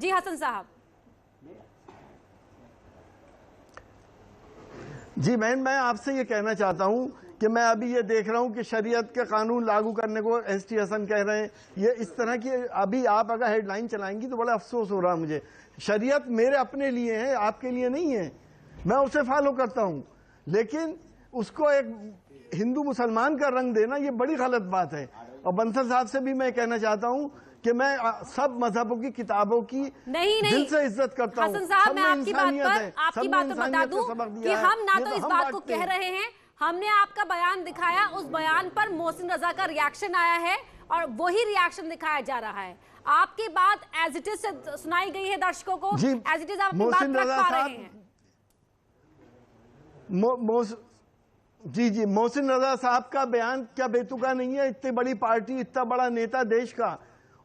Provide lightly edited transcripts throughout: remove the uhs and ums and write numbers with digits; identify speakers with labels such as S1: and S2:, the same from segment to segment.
S1: जी हसन साहब।
S2: जी बहन, मैं आपसे ये कहना चाहता हूँ कि मैं अभी ये देख रहा हूँ कि शरीयत के कानून लागू करने को एसटी हसन कह रहे हैं। ये इस तरह की अभी आप अगर हेडलाइन चलाएंगी तो बड़ा अफसोस हो रहा है मुझे। शरीयत मेरे अपने लिए है, आपके लिए नहीं है। मैं उसे फॉलो करता हूँ, लेकिन उसको एक हिंदू मुसलमान का रंग देना ये बड़ी गलत बात है। और बंसल साहब से भी मैं कहना चाहता हूँ कि मैं सब मजहबों की किताबों की दिल से इज्जत करता हूँ।
S1: हसन साहब, मैं आपकी बात पर बता दूं कि हम ना तो इस बात को कह रहे हैं, हमने आपका बयान दिखाया, उस बयान पर मोहसिन रजा का रिएक्शन आया है और वही रिएक्शन दिखाया जा रहा है। आपकी बात एज इट इज सुनाई गई है दर्शकों को, एज इट इज आप अपनी बात रख पा रहे हैं।
S2: जी मोहसिन रजा साहब का बयान क्या बेतुका नहीं है? इतनी बड़ी पार्टी, इतना बड़ा नेता देश का,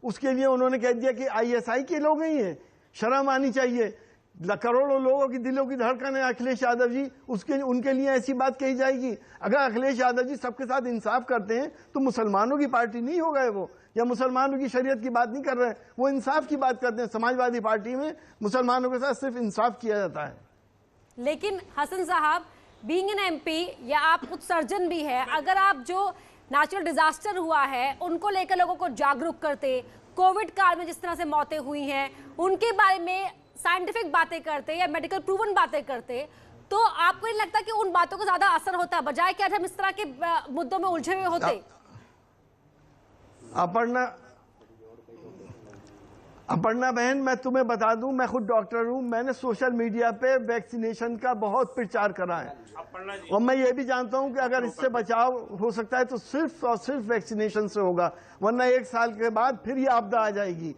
S2: उसके लिए उन्होंने कह दिया कि आईएसआई के लोग ही हैं। शर्म आनी चाहिए। करोड़ों लोगों की दिलों की धड़कन है अखिलेश यादव जी, उनके लिए ऐसी बात कही जाएगी? अगर अखिलेश यादव जी सबके साथ इंसाफ करते हैं तो मुसलमानों की पार्टी नहीं हो गए वो, या मुसलमानों की शरीयत की बात नहीं कर रहे हैं, वो इंसाफ की बात करते हैं। समाजवादी पार्टी में मुसलमानों के साथ सिर्फ इंसाफ किया जाता है।
S1: लेकिन हसन साहब, बीइंग एन एमपी, या आप खुद सर्जन भी है, अगर आप जो नेचुरल डिजास्टर हुआ है उनको लेकर लोगों को जागरूक करते, कोविड काल में जिस तरह से मौतें हुई हैं उनके बारे में साइंटिफिक बातें करते या मेडिकल प्रूवन बातें करते, तो आपको नहीं लगता कि उन बातों का ज्यादा असर होता, बजाय कि आज हम इस तरह के मुद्दों में उलझे हुए होते?
S2: अपर्णा बहन, मैं तुम्हें बता दूं, मैं खुद डॉक्टर हूं। मैंने सोशल मीडिया पे वैक्सीनेशन का बहुत प्रचार करा है, और मैं ये भी जानता हूं कि अगर इससे बचाव हो सकता है तो सिर्फ और सिर्फ वैक्सीनेशन से होगा, वरना 1 साल के बाद फिर ये आपदा आ जाएगी।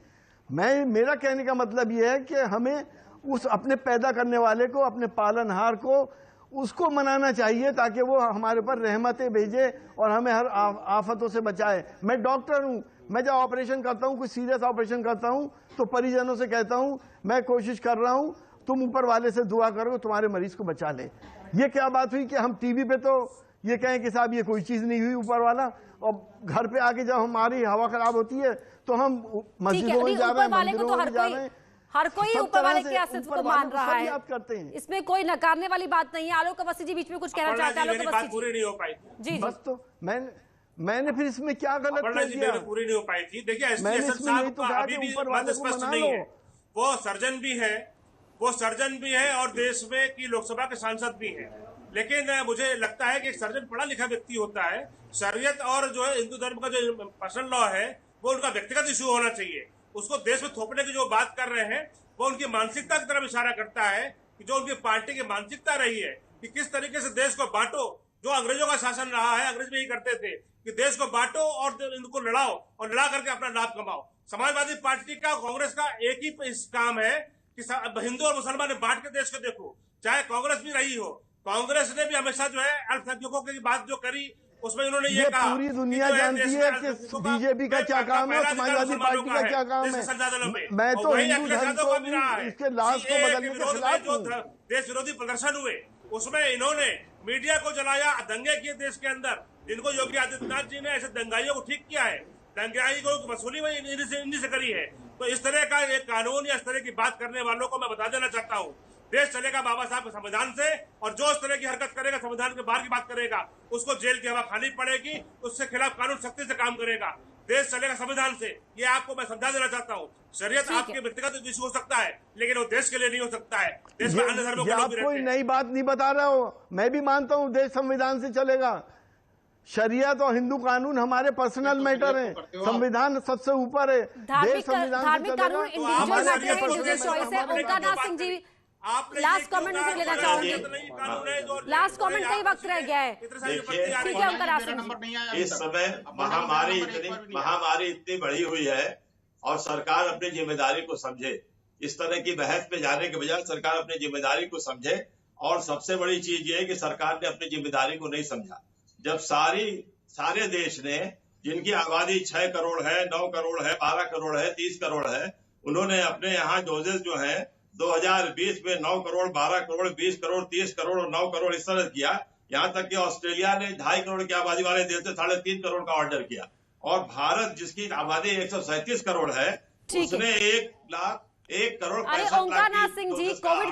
S2: मेरा कहने का मतलब ये है कि हमें उस अपने पैदा करने वाले को, अपने पालनहार को, उसको मनाना चाहिए ताकि वो हमारे ऊपर रहमतें भेजे और हमें हर आफतों से बचाए। मैं डॉक्टर हूं, मैं जब ऑपरेशन करता हूं, कोई सीरियस ऑपरेशन करता हूं, तो परिजनों से कहता हूं मैं कोशिश कर रहा हूं, तुम ऊपर वाले से दुआ करो तुम्हारे मरीज को बचा ले। ये क्या बात हुई कि हम टीवी पे तो ये कहें कि साहब ये कोई चीज नहीं हुई ऊपर वाला, और घर पे आके जब हमारी हवा खराब होती है तो हम मस्जिदों में जा रहे हैं, मंदिरों में जा रहे हैं।
S1: हर कोई ऊपर वाले के अस्तित्व को मान रहा है,
S2: याद करते हैं।
S1: इसमें कोई नकारने वाली बात नहीं है। आलोक अवस्थी जी बीच में कुछ कहना चाहते हैं। आलोक अवस्थी
S3: पूरी नहीं हो पाई
S1: जी,
S2: बस तो मैंने फिर इसमें क्या गलत कर दिया?
S3: पूरी नहीं हो पाई थी। देखिए एसटी साहब का अभी भी मत स्पष्ट नहीं है। वो सर्जन भी है और देश में की लोकसभा के सांसद भी हैं। लेकिन मुझे लगता है कि एक सर्जन पढ़ा लिखा व्यक्ति होता है। शरीयत और जो है हिंदू धर्म का जो पर्सनल लॉ है वो उनका व्यक्तिगत इशू होना चाहिए। उसको देश में थोपने की जो बात कर रहे हैं वो उनकी मानसिकता की तरफ इशारा करता है कि जो उनकी पार्टी की मानसिकता रही है कि किस तरीके से देश को बांटो। जो अंग्रेजों का शासन रहा है, अंग्रेज भी यही करते थे कि देश को बांटो और इनको लड़ाओ और लड़ा करके अपना लाभ कमाओ। समाजवादी पार्टी का, कांग्रेस का एक ही काम है कि हिंदू और मुसलमान बांट के देश को देखो। चाहे कांग्रेस भी रही हो, कांग्रेस ने भी हमेशा जो है अल्पसंख्यकों की बात जो करी उसमें इन्होंने ये कहा,
S2: पूरी दुनिया जानती है कि बीजेपी का क्या काम है, समाजवादी पार्टी का क्या काम है। मैं तो हिंदू धर्म को, इसके लाश को बदलने के खिलाफ हूं।
S3: देश विरोधी प्रदर्शन हुए उसमें इन्होंने मीडिया को जलाया, दंगे किए देश के अंदर, जिनको योगी आदित्यनाथ जी ने ऐसे दंगाइयों को ठीक किया है। दंगाई को वसूली इन्हीं से करी है। तो इस तरह का एक कानून या इस तरह की बात करने वालों को मैं बता देना चाहता हूँ, देश चलेगा बाबा साहब के संविधान से, और जो इस तरह की हरकत करेगा, संविधान के बाहर की बात करेगा, उसको जेल की हवा खानी पड़ेगी। उसके खिलाफ कानून सख्ती से काम करेगा। देश चलेगा संविधान से, ये आपको मैं समझा देना चाहता हूँ। शरीयत आपके व्यक्तिगत इशू हो सकता है, लेकिन वो देश के लिए नहीं हो सकता है। देश में अन्य धर्मों के लोग भी रहते हैं।
S2: कोई नई बात नहीं बता रहा हो, मैं भी मानता हूँ देश संविधान से चलेगा। शरीयत और हिंदू कानून हमारे पर्सनल मैटर है, संविधान सबसे ऊपर है। देश संविधान से चलेगा।
S1: लास्ट कमेंट में लेना चाहूंगी, लास्ट कमेंट का ही वक्त रह गया है। ठीक है ओंकार सिंह,
S4: इस समय महामारी इतनी बढ़ी हुई है और सरकार अपनी जिम्मेदारी को समझे। इस तरह की बहस में जाने के बजाय सरकार अपनी जिम्मेदारी को समझे। और सबसे बड़ी चीज ये है कि सरकार ने अपनी जिम्मेदारी को नहीं समझा। जब सारे देश ने, जिनकी आबादी 6 करोड़ है, 9 करोड़ है, 12 करोड़ है, 30 करोड़ है, उन्होंने अपने यहाँ डोजेस जो है 2020 में 9 करोड़, 12 करोड़, 20 करोड़, 30 करोड़ और 9 करोड़ इस तरह किया। यहाँ तक कि ऑस्ट्रेलिया ने 2.5 करोड़ की आबादी वाले देश से 3.5 करोड़ का ऑर्डर किया। और भारत जिसकी आबादी 137 करोड़ है, उसने 1 लाख 1 करोड़
S1: अरे
S4: 65 लाख
S1: ओंकारनाथ
S4: की
S1: सिंह जी,
S4: डोजेस का
S1: कोविड